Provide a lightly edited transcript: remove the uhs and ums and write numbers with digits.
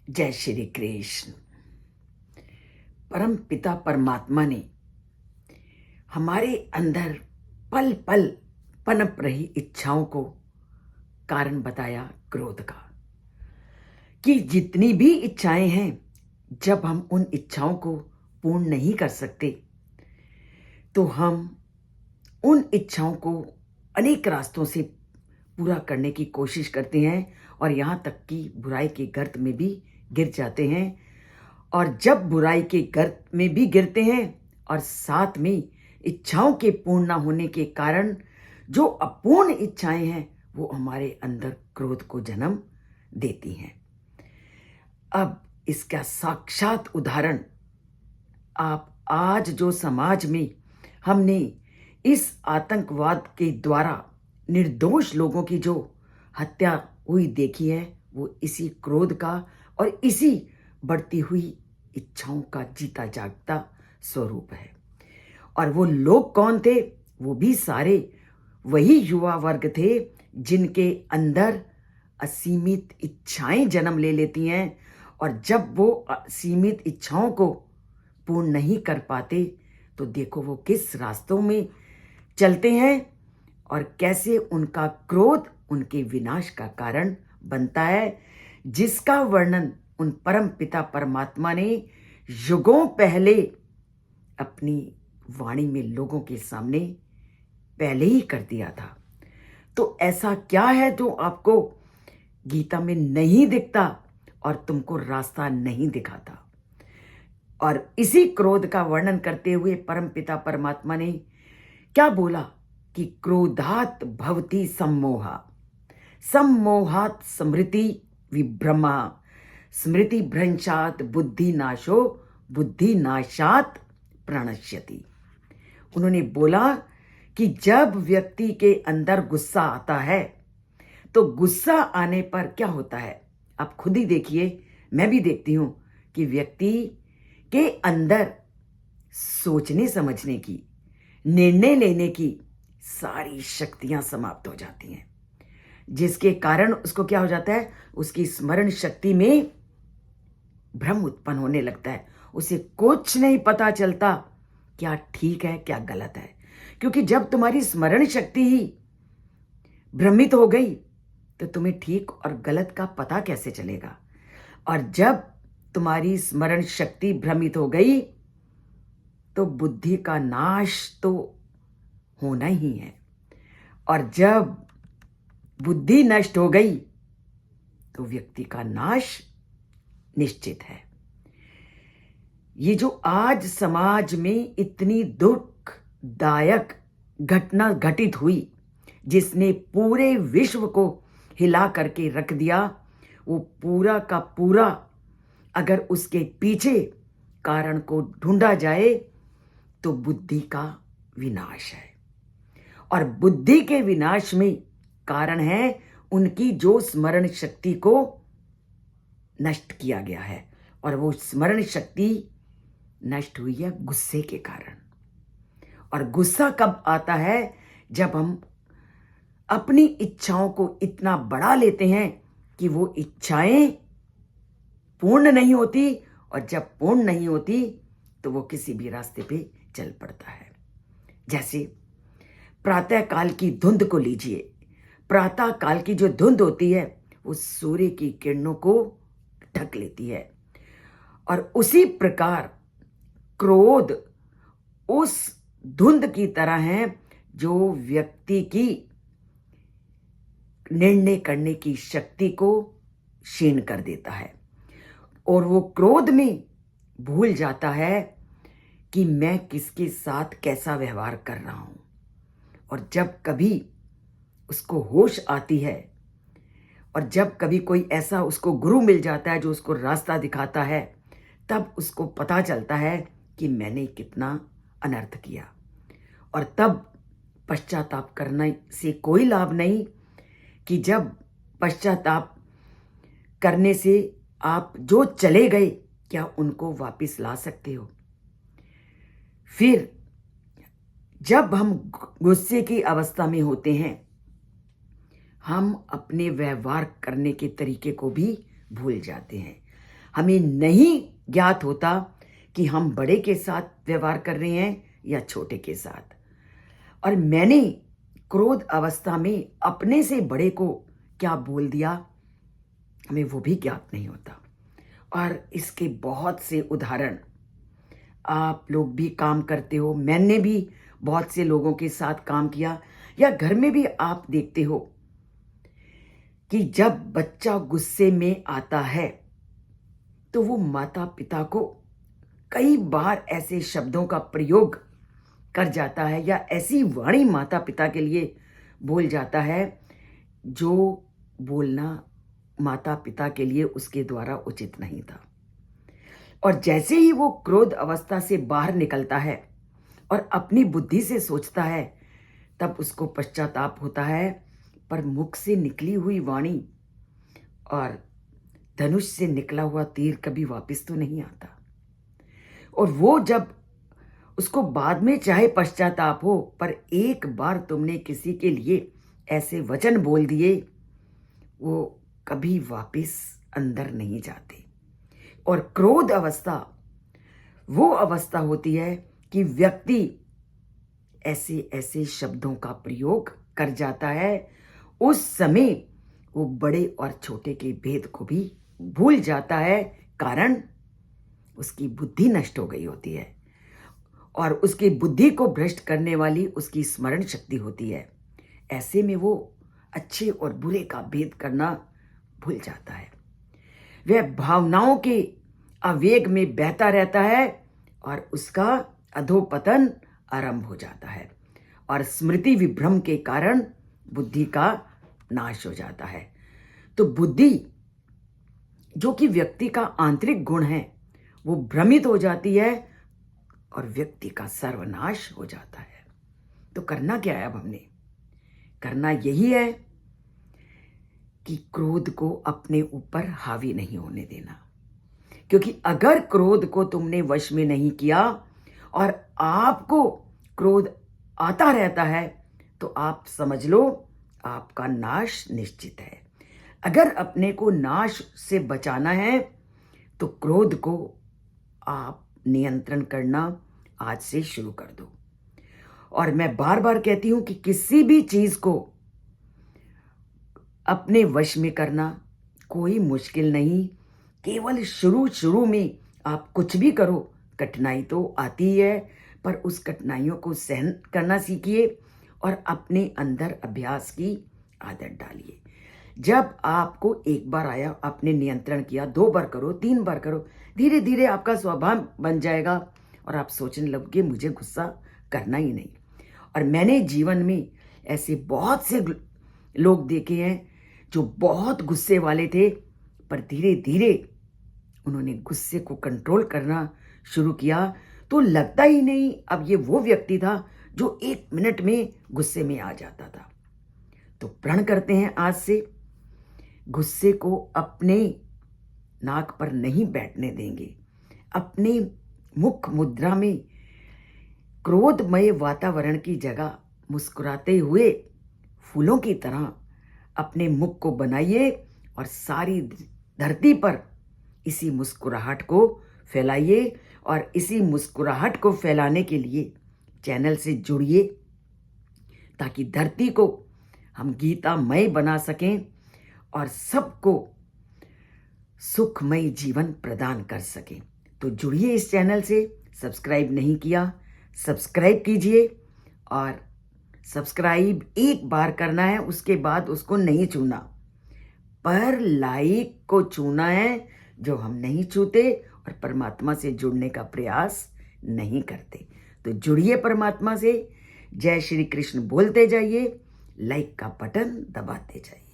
जय श्री कृष्ण। परम पिता परमात्मा ने हमारे अंदर पल पल पनप रही इच्छाओं को कारण बताया क्रोध का, कि जितनी भी इच्छाएं हैं, जब हम उन इच्छाओं को पूर्ण नहीं कर सकते तो हम उन इच्छाओं को अनेक रास्तों से पूरा करने की कोशिश करते हैं और यहाँ तक कि बुराई के गर्त में भी गिर जाते हैं। और जब बुराई के गर्त में भी गिरते हैं और साथ में इच्छाओं के पूर्ण न होने के कारण जो अपूर्ण इच्छाएं हैं वो हमारे अंदर क्रोध को जन्म देती हैं। अब इसका साक्षात उदाहरण आप आज जो समाज में हमने इस आतंकवाद के द्वारा निर्दोष लोगों की जो हत्या हुई देखी है, वो इसी क्रोध का और इसी बढ़ती हुई इच्छाओं का जीता जागता स्वरूप है। और वो लोग कौन थे? वो भी सारे वही युवा वर्ग थे जिनके अंदर असीमित इच्छाएं जन्म ले लेती हैं, और जब वो असीमित इच्छाओं को पूर्ण नहीं कर पाते तो देखो वो किस रास्तों में चलते हैं और कैसे उनका क्रोध उनके विनाश का कारण बनता है, जिसका वर्णन उन परम पिता परमात्मा ने युगों पहले अपनी वाणी में लोगों के सामने पहले ही कर दिया था। तो ऐसा क्या है जो आपको गीता में नहीं दिखता और तुमको रास्ता नहीं दिखाता? और इसी क्रोध का वर्णन करते हुए परम पिता परमात्मा ने क्या बोला कि क्रोधात भवति सम्मोहा, सम्मोहात स्मृति विभ्रमा, स्मृति भ्रंशात बुद्धि नाशो, बुद्धि नाशात प्रणश्यति। उन्होंने बोला कि जब व्यक्ति के अंदर गुस्सा आता है तो गुस्सा आने पर क्या होता है, आप खुद ही देखिए, मैं भी देखती हूं कि व्यक्ति के अंदर सोचने समझने की, निर्णय लेने की सारी शक्तियां समाप्त हो जाती हैं, जिसके कारण उसको क्या हो जाता है, उसकी स्मरण शक्ति में भ्रम उत्पन्न होने लगता है। उसे कुछ नहीं पता चलता क्या ठीक है क्या गलत है, क्योंकि जब तुम्हारी स्मरण शक्ति ही भ्रमित हो गई तो तुम्हें ठीक और गलत का पता कैसे चलेगा? और जब तुम्हारी स्मरण शक्ति भ्रमित हो गई तो बुद्धि का नाश तो होना ही है, और जब बुद्धि नष्ट हो गई तो व्यक्ति का नाश निश्चित है। ये जो आज समाज में इतनी दुखदायक घटना घटित हुई, जिसने पूरे विश्व को हिला करके रख दिया, वो पूरा का पूरा अगर उसके पीछे कारण को ढूंढा जाए तो बुद्धि का विनाश है। और बुद्धि के विनाश में कारण है उनकी जो स्मरण शक्ति को नष्ट किया गया है, और वो स्मरण शक्ति नष्ट हुई है गुस्से के कारण। और गुस्सा कब आता है? जब हम अपनी इच्छाओं को इतना बढ़ा लेते हैं कि वो इच्छाएं पूर्ण नहीं होती, और जब पूर्ण नहीं होती तो वो किसी भी रास्ते पे चल पड़ता है। जैसे प्रातः काल की धुंध को लीजिए। प्रातः काल की जो धुंध होती है वो सूर्य की किरणों को ढक लेती है, और उसी प्रकार क्रोध उस धुंध की तरह है जो व्यक्ति की निर्णय करने की शक्ति को क्षीण कर देता है, और वो क्रोध में भूल जाता है कि मैं किसके साथ कैसा व्यवहार कर रहा हूं। और जब कभी उसको होश आती है, और जब कभी कोई ऐसा उसको गुरु मिल जाता है जो उसको रास्ता दिखाता है, तब उसको पता चलता है कि मैंने कितना अनर्थ किया। और तब पश्चाताप करने से कोई लाभ नहीं, कि जब पश्चाताप करने से आप जो चले गए क्या उनको वापस ला सकते हो? फिर जब हम गुस्से की अवस्था में होते हैं, हम अपने व्यवहार करने के तरीके को भी भूल जाते हैं। हमें नहीं ज्ञात होता कि हम बड़े के साथ व्यवहार कर रहे हैं या छोटे के साथ। और मैंने क्रोध अवस्था में अपने से बड़े को क्या बोल दिया, हमें वो भी ज्ञात नहीं होता। और इसके बहुत से उदाहरण आप लोग भी काम करते हो, मैंने भी बहुत से लोगों के साथ काम किया, या घर में भी आप देखते हो कि जब बच्चा गुस्से में आता है तो वो माता पिता को कई बार ऐसे शब्दों का प्रयोग कर जाता है या ऐसी वाणी माता पिता के लिए बोल जाता है जो बोलना माता पिता के लिए उसके द्वारा उचित नहीं था। और जैसे ही वो क्रोध अवस्था से बाहर निकलता है और अपनी बुद्धि से सोचता है, तब उसको पश्चाताप होता है, पर मुख से निकली हुई वाणी और धनुष से निकला हुआ तीर कभी वापस तो नहीं आता। और वो जब उसको बाद में चाहे पश्चाताप हो, पर एक बार तुमने किसी के लिए ऐसे वचन बोल दिए, वो कभी वापस अंदर नहीं जाते। और क्रोध अवस्था वो अवस्था होती है कि व्यक्ति ऐसे ऐसे शब्दों का प्रयोग कर जाता है, उस समय वो बड़े और छोटे के भेद को भी भूल जाता है, कारण उसकी बुद्धि नष्ट हो गई होती है और उसकी बुद्धि को भ्रष्ट करने वाली उसकी स्मरण शक्ति होती है। ऐसे में वो अच्छे और बुरे का भेद करना भूल जाता है। वह भावनाओं के आवेग में बहता रहता है और उसका अधोपतन आरंभ हो जाता है और स्मृति विभ्रम के कारण बुद्धि का नाश हो जाता है। तो बुद्धि जो कि व्यक्ति का आंतरिक गुण है, वो भ्रमित हो जाती है और व्यक्ति का सर्वनाश हो जाता है। तो करना क्या है अब हमने? करना यही है कि क्रोध को अपने ऊपर हावी नहीं होने देना, क्योंकि अगर क्रोध को तुमने वश में नहीं किया और आपको क्रोध आता रहता है, तो आप समझ लो आपका नाश निश्चित है। अगर अपने को नाश से बचाना है तो क्रोध को आप नियंत्रण करना आज से शुरू कर दो। और मैं बार बार कहती हूं कि किसी भी चीज को अपने वश में करना कोई मुश्किल नहीं। केवल शुरू में आप कुछ भी करो, कठिनाई तो आती ही है, पर उस कठिनाइयों को सहन करना सीखिए और अपने अंदर अभ्यास की आदत डालिए। जब आपको एक बार आया, आपने नियंत्रण किया, 2 बार करो, 3 बार करो, धीरे धीरे आपका स्वभाव बन जाएगा और आप सोचने लगोगे मुझे गुस्सा करना ही नहीं। और मैंने जीवन में ऐसे बहुत से लोग देखे हैं जो बहुत गुस्से वाले थे, पर धीरे धीरे उन्होंने गुस्से को कंट्रोल करना शुरू किया, तो लगता ही नहीं अब ये वो व्यक्ति था जो 1 मिनट में गुस्से में आ जाता था। तो प्रण करते हैं आज से, गुस्से को अपने नाक पर नहीं बैठने देंगे। अपने मुख मुद्रा में क्रोधमय वातावरण की जगह मुस्कुराते हुए फूलों की तरह अपने मुख को बनाइए और सारी धरती पर इसी मुस्कुराहट को फैलाइए। और इसी मुस्कुराहट को फैलाने के लिए चैनल से जुड़िए, ताकि धरती को हम गीतामय बना सकें और सबको सुखमय जीवन प्रदान कर सकें। तो जुड़िए इस चैनल से। सब्सक्राइब नहीं किया, सब्सक्राइब कीजिए। और सब्सक्राइब एक बार करना है, उसके बाद उसको नहीं छूना, पर लाइक को छूना है, जो हम नहीं छूते और परमात्मा से जुड़ने का प्रयास नहीं करते। तो जुड़िए परमात्मा से। जय श्री कृष्ण बोलते जाइए, लाइक का बटन दबाते जाइए।